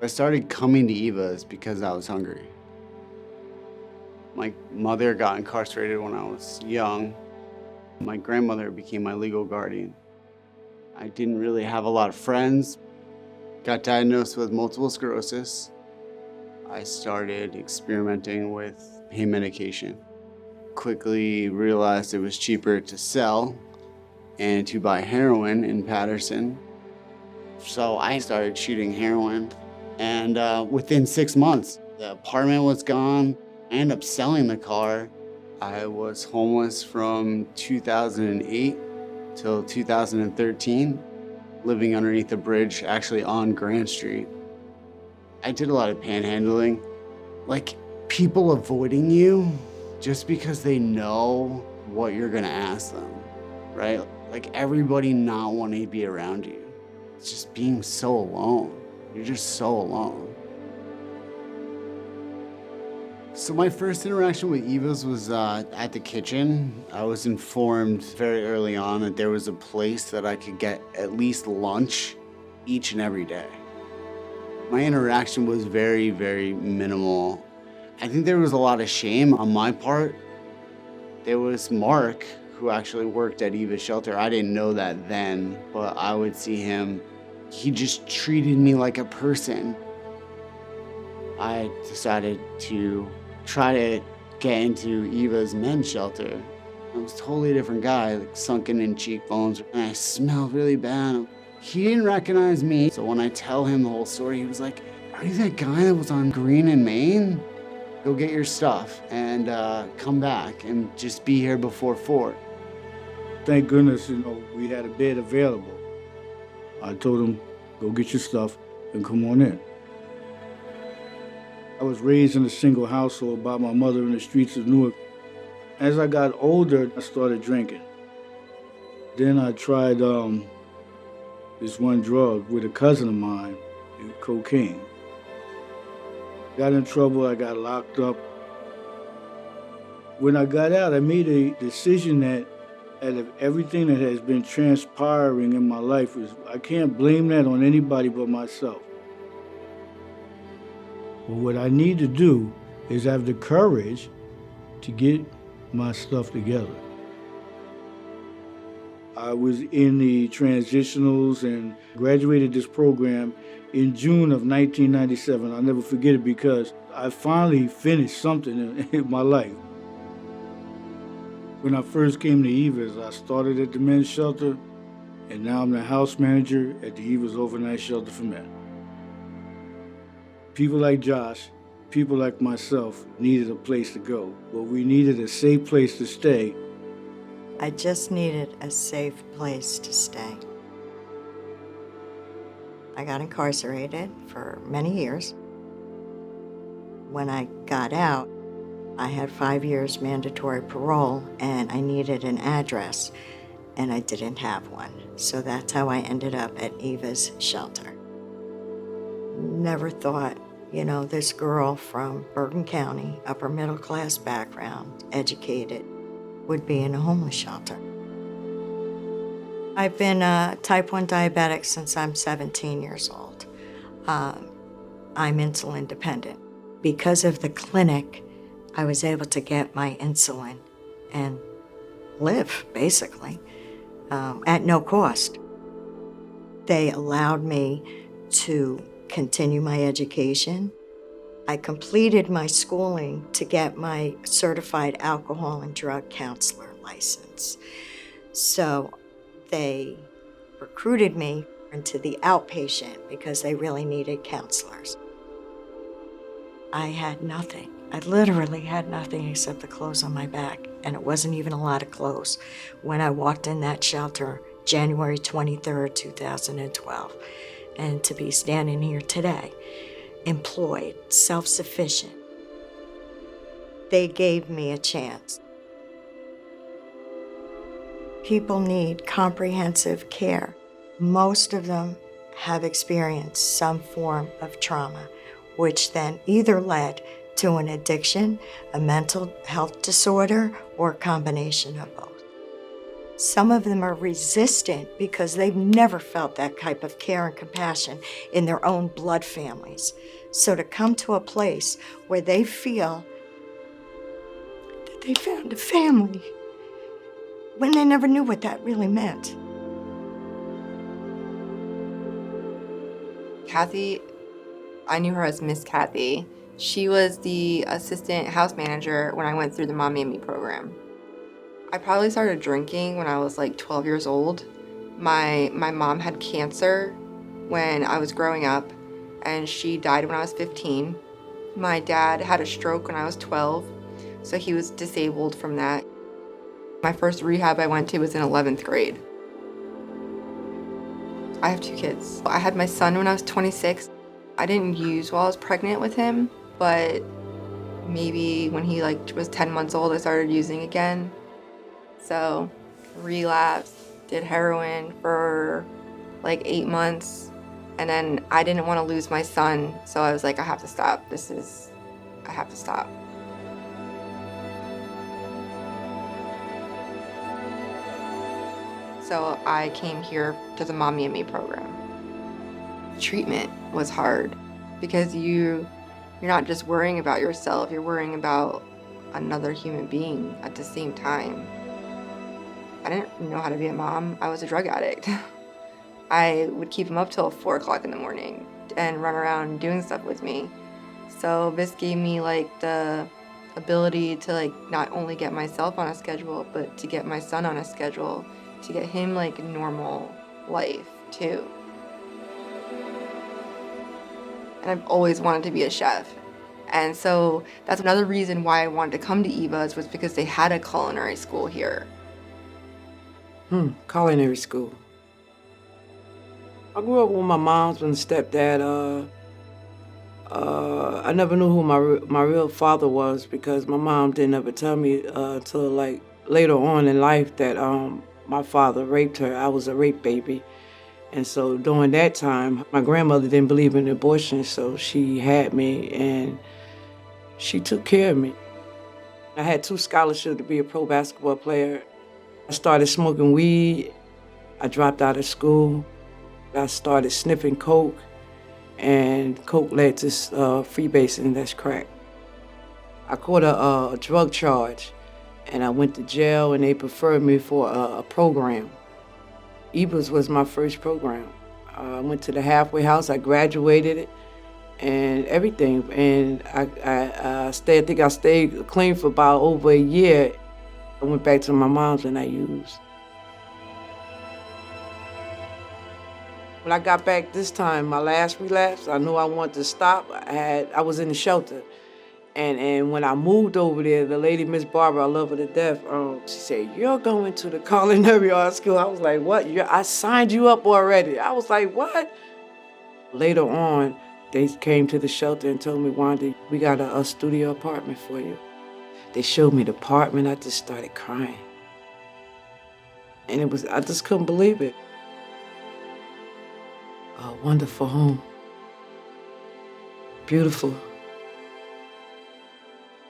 I started coming to Eva's because I was hungry. My mother got incarcerated when I was young. My grandmother became my legal guardian. I didn't really have a lot of friends. Got diagnosed with multiple sclerosis. I started experimenting with pain medication. Quickly realized it was cheaper to sell and to buy heroin in Patterson. So I started shooting heroin. And within 6 months, the apartment was gone. I ended up selling the car. I was homeless from 2008 till 2013, living underneath a bridge, actually on Grand Street. I did a lot of panhandling, like people avoiding you just because they know what you're gonna ask them, right? Like everybody not wanting to be around you. It's just being so alone. You're just so alone. So my first interaction with Eva's was at the kitchen. I was informed very early on that there was a place that I could get at least lunch each and every day. My interaction was very, very minimal. I think there was a lot of shame on my part. There was Mark, who actually worked at Eva's shelter. I didn't know that then, but I would see him. He just treated me like a person. I decided to try to get into Eva's men's shelter. I was a totally different guy, like sunken in cheekbones, and I smelled really bad. He didn't recognize me, so when I tell him the whole story, he was like, "Are you that guy that was on Green and Main? Go get your stuff and come back and just be here before 4." Thank goodness, we had a bed available. I told him, go get your stuff and come on in. I was raised in a single household by my mother in the streets of Newark. As I got older, I started drinking. Then I tried this one drug with a cousin of mine, cocaine. Got in trouble, I got locked up. When I got out, I made a decision that out of everything that has been transpiring in my life, I can't blame that on anybody but myself. But what I need to do is have the courage to get my stuff together. I was in the transitionals and graduated this program in June of 1997. I'll never forget it because I finally finished something in my life. When I first came to Eva's, I started at the men's shelter, and now I'm the house manager at the Eva's Overnight Shelter for Men. People like Josh, people like myself, needed a place to go, but we needed a safe place to stay. I just needed a safe place to stay. I got incarcerated for many years. When I got out, I had 5 years mandatory parole and I needed an address and I didn't have one. So that's how I ended up at Eva's shelter. Never thought, this girl from Bergen County, upper middle class background, educated, would be in a homeless shelter. I've been a type 1 diabetic since I'm 17 years old. I'm insulin dependent. Because of the clinic, I was able to get my insulin and live, basically, at no cost. They allowed me to continue my education. I completed my schooling to get my certified alcohol and drug counselor license. So they recruited me into the outpatient because they really needed counselors. I had nothing. I literally had nothing except the clothes on my back, and it wasn't even a lot of clothes when I walked in that shelter January 23rd, 2012. And to be standing here today, employed, self-sufficient. They gave me a chance. People need comprehensive care. Most of them have experienced some form of trauma, which then either led to an addiction, a mental health disorder, or a combination of both. Some of them are resistant because they've never felt that type of care and compassion in their own blood families. So to come to a place where they feel that they found a family when they never knew what that really meant. Kathy, I knew her as Miss Kathy. She was the assistant house manager when I went through the Mommy and Me program. I probably started drinking when I was like 12 years old. My mom had cancer when I was growing up, and she died when I was 15. My dad had a stroke when I was 12, so he was disabled from that. My first rehab I went to was in 11th grade. I have 2 kids. I had my son when I was 26. I didn't use while I was pregnant with him, but maybe when he was 10 months old, I started using again. So relapsed, did heroin for 8 months, and then I didn't want to lose my son, so I was like, I have to stop. I have to stop. So I came here to the Mommy and Me program. Treatment was hard because you're not just worrying about yourself, you're worrying about another human being at the same time. I didn't know how to be a mom. I was a drug addict. I would keep him up till 4 o'clock in the morning and run around doing stuff with me. So this gave me the ability to not only get myself on a schedule, but to get my son on a schedule, to get him normal life too. And I've always wanted to be a chef. And so that's another reason why I wanted to come to Eva's, was because they had a culinary school here. Culinary school. I grew up with my mom's and stepdad. I never knew who my real father was because my mom didn't ever tell me till later on in life that my father raped her. I was a rape baby. And so during that time, my grandmother didn't believe in abortion, so she had me and she took care of me. I had 2 scholarships to be a pro basketball player. I started smoking weed. I dropped out of school. I started sniffing coke, and coke led to freebasing, that's crack. I caught a drug charge, and I went to jail, and they preferred me for a program. Eva's was my first program. I went to the halfway house, I graduated it, and everything. And I think I stayed clean for about over a year. I went back to my mom's and I used. When I got back this time, my last relapse, I knew I wanted to stop. I was in the shelter. And when I moved over there, the lady, Miss Barbara, I love her to death, she said, "You're going to the culinary art school." I was like, "What? I signed you up already." I was like, "What?" Later on, they came to the shelter and told me, "Wanda, we got a studio apartment for you." They showed me the apartment. I just started crying. And I just couldn't believe it. A wonderful home. Beautiful.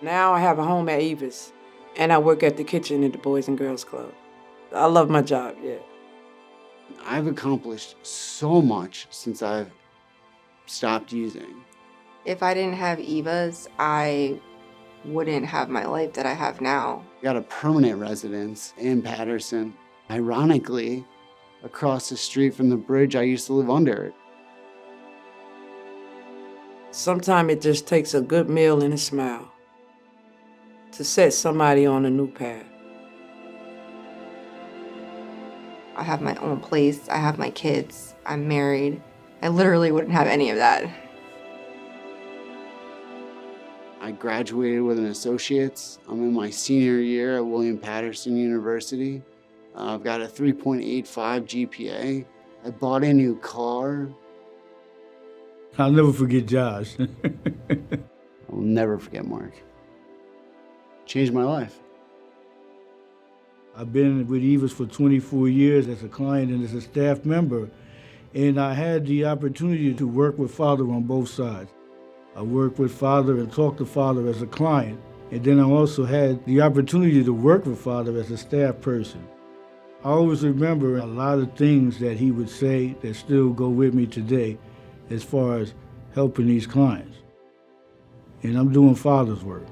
Now I have a home at Eva's, and I work at the kitchen at the Boys and Girls Club. I love my job, yeah. I've accomplished so much since I've stopped using. If I didn't have Eva's, I wouldn't have my life that I have now. I got a permanent residence in Patterson. Ironically, across the street from the bridge I used to live under. Sometimes it just takes a good meal and a smile to set somebody on a new path. I have my own place, I have my kids, I'm married. I literally wouldn't have any of that. I graduated with an associate's. I'm in my senior year at William Patterson University. I've got a 3.85 GPA. I bought a new car. I'll never forget Josh. I'll never forget Mark. Changed my life. I've been with Eva's for 24 years as a client and as a staff member, and I had the opportunity to work with Father on both sides. I worked with Father and talked to Father as a client, and then I also had the opportunity to work with Father as a staff person. always remember a lot of things that he would say that still go with me today as far as helping these clients. And I'm doing Father's work.